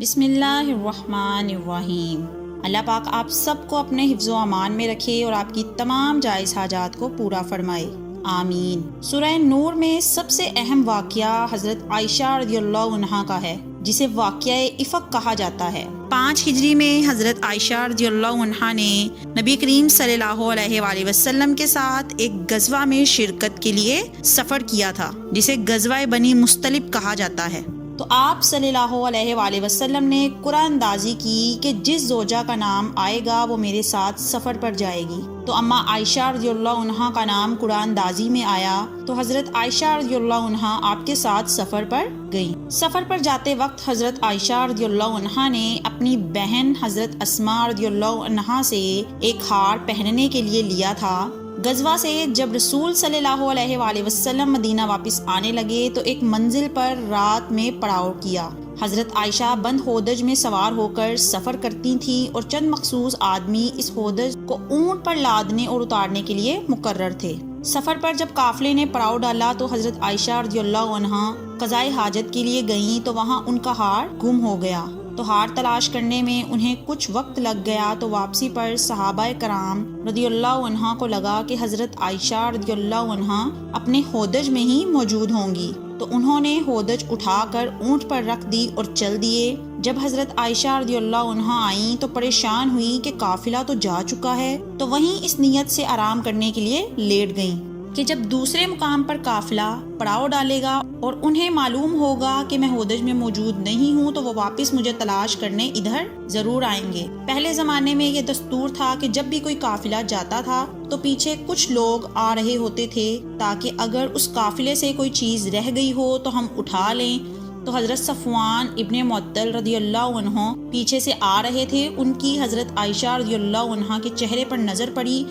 بسم اللہ الرحمن الرحیم۔ اللہ پاک آپ سب کو اپنے حفظ و امان میں رکھے اور آپ کی تمام جائز حاجات کو پورا فرمائے، آمین۔ سورہ نور میں سب سے اہم واقعہ حضرت عائشہ رضی اللہ عنہا کا ہے، جسے واقعہ افق کہا جاتا ہے۔ 5 ہجری میں حضرت عائشہ رضی اللہ عنہا نے نبی کریم صلی اللہ علیہ وآلہ وسلم کے ساتھ ایک غزوہ میں شرکت کے لیے سفر کیا تھا، جسے غزوہ بنی مستلق کہا جاتا ہے۔ تو آپ صلی اللہ علیہ وآلہ وسلم نے قرآن اندازی کی کہ جس زوجہ کا نام آئے گا وہ میرے ساتھ سفر پر جائے گی۔ تو اماں عائشہ رضی اللہ عنہا کا نام قرآن اندازی میں آیا تو حضرت عائشہ رضی اللہ عنہا آپ کے ساتھ سفر پر گئیں۔ سفر پر جاتے وقت حضرت عائشہ رضی اللہ عنہا نے اپنی بہن حضرت اسماء رضی اللہ عنہا سے ایک ہار پہننے کے لیے لیا تھا۔ غزوہ سے جب رسول صلی اللہ علیہ وآلہ وسلم مدینہ واپس آنے لگے تو ایک منزل پر رات میں پڑاؤ کیا۔ حضرت عائشہ بند ہودج میں سوار ہو کر سفر کرتی تھیں اور چند مخصوص آدمی اس ہودج کو اونٹ پر لادنے اور اتارنے کے لیے مقرر تھے۔ سفر پر جب قافلے نے پڑاؤ ڈالا تو حضرت عائشہ رضی اللہ عنہا قضائے حاجت کے لیے گئیں تو وہاں ان کا ہار گم ہو گیا۔ تو ہار تلاش کرنے میں انہیں کچھ وقت لگ گیا تو واپسی پر صحابہ کرام رضی اللہ عنہا کو لگا کہ حضرت عائشہ رضی اللہ عنہا اپنے ہودج میں ہی موجود ہوں گی، تو انہوں نے ہودج اٹھا کر اونٹ پر رکھ دی اور چل دیے۔ جب حضرت عائشہ رضی اللہ عنہا آئیں تو پریشان ہوئی کہ قافلہ تو جا چکا ہے، تو وہیں اس نیت سے آرام کرنے کے لیے لیٹ گئیں کہ جب دوسرے مقام پر قافلہ پڑاؤ ڈالے گا اور انہیں معلوم ہوگا کہ میں ہودج میں موجود نہیں ہوں تو وہ واپس مجھے تلاش کرنے ادھر ضرور آئیں گے۔ پہلے زمانے میں یہ دستور تھا کہ جب بھی کوئی قافلہ جاتا تھا تو پیچھے کچھ لوگ آ رہے ہوتے تھے تاکہ اگر اس قافلے سے کوئی چیز رہ گئی ہو تو ہم اٹھا لیں۔ تو حضرت صفوان ابن معطل رضی اللہ عنہ پیچھے سے آ رہے تھے، ان کی حضرت عائشہ رضی اللہ عنہا کے چہرے پر نظر پڑی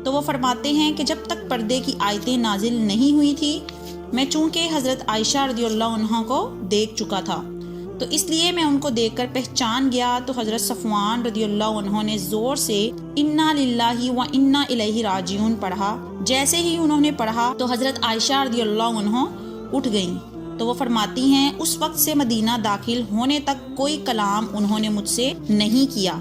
تو وہ فرماتے ہیں کہ جب تک پردے کی آیتیں نازل نہیں ہوئی تھی میں چونکہ حضرت عائشہ رضی اللہ عنہا کو دیکھ چکا تھا تو اس لیے میں ان کو دیکھ کر پہچان گیا۔ تو حضرت صفوان رضی اللہ عنہ نے زور سے انا للہ و انا الیہ راجعون پڑھا۔ جیسے ہی انہوں نے پڑھا تو حضرت عائشہ رضی اللہ عنہ اٹھ گئیں۔ تو وہ فرماتی ہیں اس وقت سے مدینہ داخل ہونے تک کوئی کلام انہوں نے مجھ سے نہیں کیا،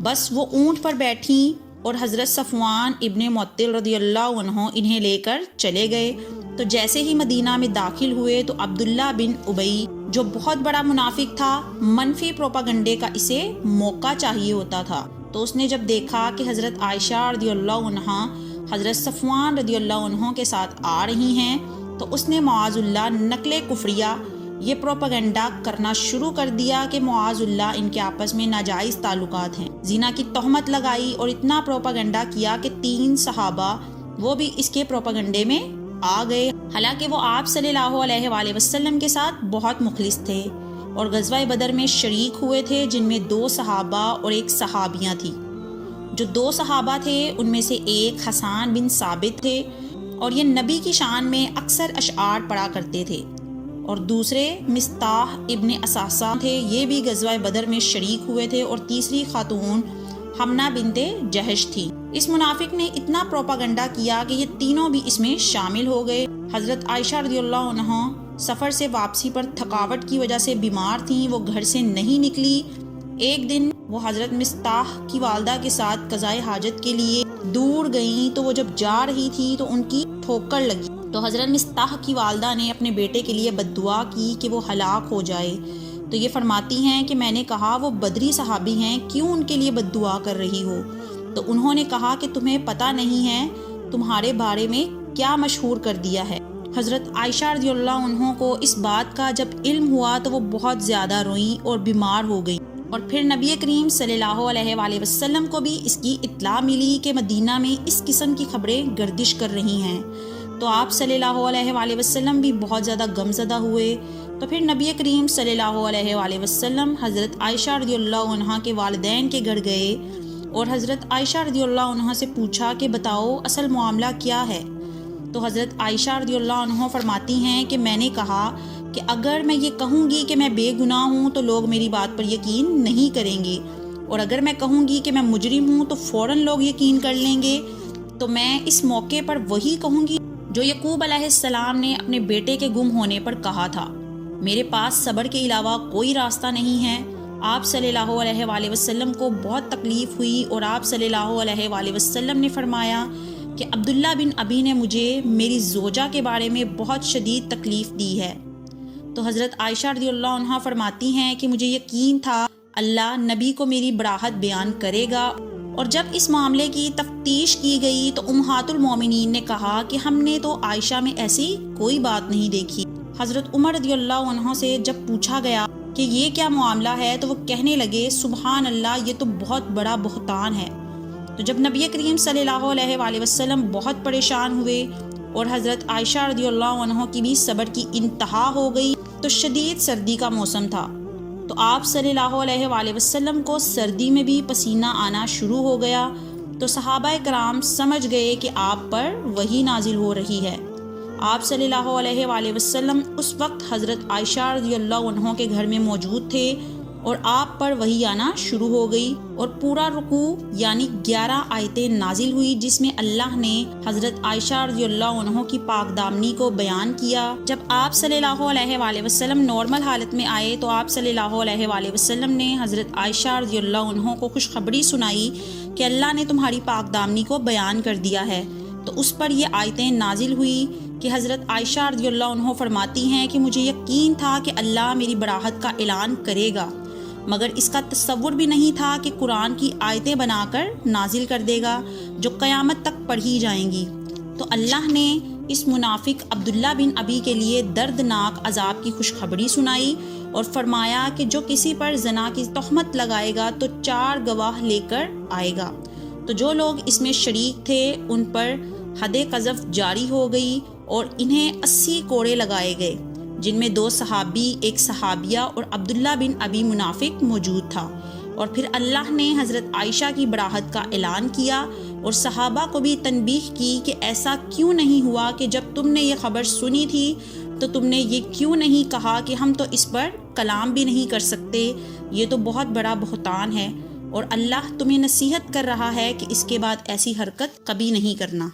بس وہ اونٹ پر بیٹھیں اور حضرت صفوان ابن معطل رضی اللہ عنہ انہیں لے کر چلے گئے۔ تو جیسے ہی مدینہ میں داخل ہوئے تو عبداللہ بن ابی جو بہت بڑا منافق تھا، منفی پروپاگنڈے کا اسے موقع چاہیے ہوتا تھا، تو اس نے جب دیکھا کہ حضرت عائشہ رضی اللہ عنہا حضرت صفوان رضی اللہ عنہ کے ساتھ آ رہی ہیں تو اس نے معاذ اللہ نقل کفریہ یہ پروپاگنڈا کرنا شروع کر دیا کہ معاذ اللہ ان کے آپس میں ناجائز تعلقات ہیں، زنا کی تہمت لگائی اور اتنا پروپاگنڈا کیا کہ 3 صحابہ وہ بھی اس کے پروپاگنڈے میں آ گئے، حالانکہ وہ آپ صلی اللہ علیہ وآلہ وسلم کے ساتھ بہت مخلص تھے اور غزوہ بدر میں شریک ہوئے تھے، جن میں 2 صحابہ اور 1 صحابیاں تھی۔ جو 2 صحابہ تھے ان میں سے ایک حسان بن ثابت تھے اور یہ نبی کی شان میں اکثر اشعار پڑھا کرتے تھے، اور دوسرے مصطاح ابن اساسہ تھے، یہ بھی غزوہ بدر میں شریک ہوئے تھے، اور تیسری خاتون حمنہ بنت جہش تھی۔ اس منافق نے اتنا پروپاگنڈا کیا کہ یہ تینوں بھی اس میں شامل ہو گئے۔ حضرت عائشہ رضی اللہ عنہ سفر سے واپسی پر تھکاوٹ کی وجہ سے بیمار تھیں، وہ گھر سے نہیں نکلی۔ ایک دن وہ حضرت مصطاح کی والدہ کے ساتھ قضائے حاجت کے لیے دور گئیں تو وہ جب جا رہی تھی تو ان کی ٹھوکر لگی، تو حضرت مصطاح کی والدہ نے اپنے بیٹے کے لیے بد دعا کی کہ وہ ہلاک ہو جائے۔ تو یہ فرماتی ہیں کہ میں نے کہا وہ بدری صحابی ہیں، کیوں ان کے لیے بد دعا کر رہی ہو؟ تو انہوں نے کہا کہ تمہیں پتہ نہیں ہے تمہارے بارے میں کیا مشہور کر دیا ہے۔ حضرت عائشہ رضی اللہ عنہ کو اس بات کا جب علم ہوا تو وہ بہت زیادہ روئیں اور بیمار ہو گئیں، اور پھر نبی کریم صلی اللہ علیہ وآلہ وسلم کو بھی اس کی اطلاع ملی کہ مدینہ میں اس قسم کی خبریں گردش کر رہی ہیں، تو آپ صلی اللہ علیہ وآلہ وسلم بھی بہت زیادہ غمزدہ ہوئے۔ تو پھر نبی کریم صلی اللہ علیہ وآلہ وسلم حضرت عائشہ رضی اللہ عنہ کے والدین کے گھر گئے اور حضرت عائشہ رضی اللہ عنہ سے پوچھا کہ بتاؤ اصل معاملہ کیا ہے؟ تو حضرت عائشہ رضی اللہ عنہ فرماتی ہیں کہ میں نے کہا کہ اگر میں یہ کہوں گی کہ میں بے گناہ ہوں تو لوگ میری بات پر یقین نہیں کریں گے، اور اگر میں کہوں گی کہ میں مجرم ہوں تو فوراً لوگ یقین کر لیں گے، تو میں اس موقع پر وہی کہوں گی جو یعقوب علیہ السلام نے اپنے بیٹے کے گم ہونے پر کہا تھا، میرے پاس صبر کے علاوہ کوئی راستہ نہیں ہے، آپ صلی اللہ علیہ وآلہ وسلم کو بہت تکلیف ہوئی اور آپ صلی اللہ علیہ وآلہ وسلم نے فرمایا کہ عبداللہ بن ابی نے مجھے میری زوجہ کے بارے میں بہت شدید تکلیف دی ہے۔ تو حضرت عائشہ رضی اللہ عنہا فرماتی ہیں کہ مجھے یقین تھا اللہ نبی کو میری براحت بیان کرے گا، اور جب اس معاملے کی تفتیش کی گئی تو امہات المومنین نے کہا کہ ہم نے تو عائشہ میں ایسی کوئی بات نہیں دیکھی۔ حضرت عمر رضی اللہ عنہ سے جب پوچھا گیا کہ یہ کیا معاملہ ہے تو وہ کہنے لگے سبحان اللہ، یہ تو بہت بڑا بہتان ہے۔ تو جب نبی کریم صلی اللہ علیہ وآلہ وسلم بہت پریشان ہوئے اور حضرت عائشہ رضی اللہ عنہ کی بھی صبر کی انتہا ہو گئی، تو شدید سردی کا موسم تھا، تو آپ صلی اللہ علیہ وآلہ وسلم کو سردی میں بھی پسینہ آنا شروع ہو گیا، تو صحابہ کرام سمجھ گئے کہ آپ پر وحی نازل ہو رہی ہے۔ آپ صلی اللہ علیہ وآلہ وسلم اس وقت حضرت عائشہ رضی اللہ عنہ کے گھر میں موجود تھے اور آپ پر وحی آنا شروع ہو گئی، اور پورا رکوع یعنی 11 آیتیں نازل ہوئی جس میں اللہ نے حضرت عائشہ رضی اللہ عنہ کی پاک دامنی کو بیان کیا۔ جب آپ صلی اللہ علیہ وآلہ وسلم نارمل حالت میں آئے تو آپ صلی اللہ علیہ وآلہ وسلم نے حضرت عائشہ رضی اللہ عنہ کو خوشخبری سنائی کہ اللہ نے تمہاری پاک دامنی کو بیان کر دیا ہے۔ تو اس پر یہ آیتیں نازل ہوئی کہ حضرت عائشہ رضی اللہ عنہ فرماتی ہیں کہ مجھے یقین تھا کہ اللہ میری براحت کا اعلان کرے گا، مگر اس کا تصور بھی نہیں تھا کہ قرآن کی آیتیں بنا کر نازل کر دے گا جو قیامت تک پڑھی جائیں گی۔ تو اللہ نے اس منافق عبداللہ بن ابی کے لیے دردناک عذاب کی خوشخبری سنائی اور فرمایا کہ جو کسی پر زنا کی تہمت لگائے گا تو 4 گواہ لے کر آئے گا۔ تو جو لوگ اس میں شریک تھے ان پر حد قذف جاری ہو گئی اور انہیں 80 کوڑے لگائے گئے، جن میں 2 صحابی، 1 صحابیہ اور عبداللہ بن ابی منافق موجود تھا۔ اور پھر اللہ نے حضرت عائشہ کی براحت کا اعلان کیا اور صحابہ کو بھی تنبیہ کی کہ ایسا کیوں نہیں ہوا کہ جب تم نے یہ خبر سنی تھی تو تم نے یہ کیوں نہیں کہا کہ ہم تو اس پر کلام بھی نہیں کر سکتے، یہ تو بہت بڑا بہتان ہے، اور اللہ تمہیں نصیحت کر رہا ہے کہ اس کے بعد ایسی حرکت کبھی نہیں کرنا۔